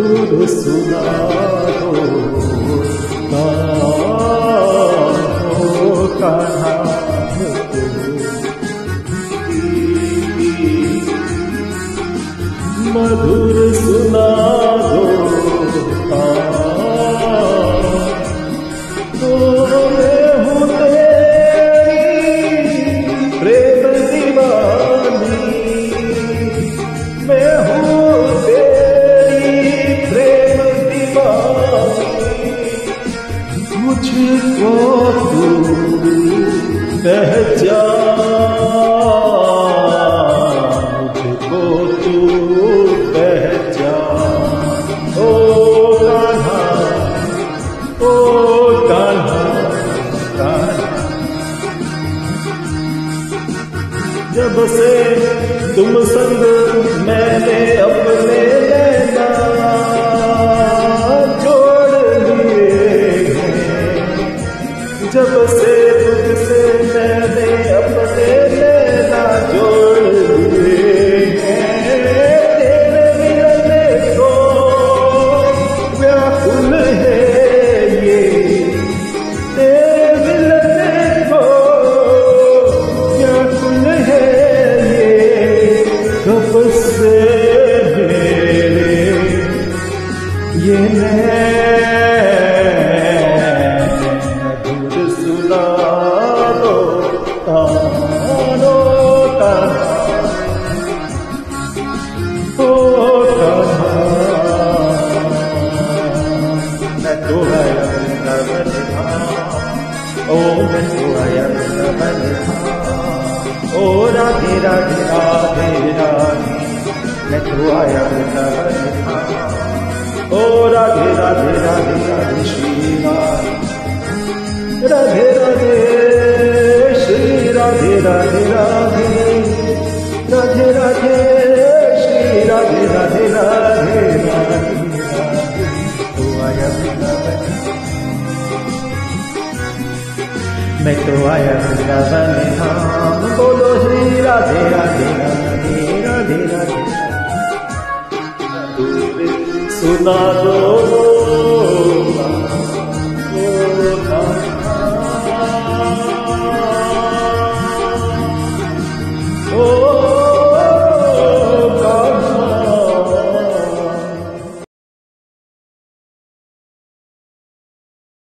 मधुर सुना दो कान्हा मधुर सुना दो मैं हूँ तेरी प्रेम दीवानी, मैं हूँ तेरी प्रेम दीवानी, मुझको तू पहचान, मुझको तू पहचान। ओ कान्हा, ओ कान्हा, कान्हा। जब से तुम संग मैंने अपने नैना जोड़ लिए हैं, जब से तुझसे मैंने अपने नैना जोड़ लिए हैं, तेरे मिलने को व्याकुल है ये, तेरे मिलने को व्याकुल है ये, कब से मेरे ये मधुर सुना दो कान्हा, ओ कान्हा। मैं तो आया वृंदावन धाम, ओ मैं तो आया वृंदावन धाम, ओ राधे राधे राधे राधे, मैं तो आया वृंदावन धाम, ओ राधे राधे राधे राधे श्री राधे, राधे राधे श्री राधे राधे राधे, राधे राधे श्री राधे राधे राधे राधे, तो आया वृंदावन, मैं तो आया वृंदावन धाम, बोलो श्री राधे राधे राधे राधे राधे, सुना दो ओ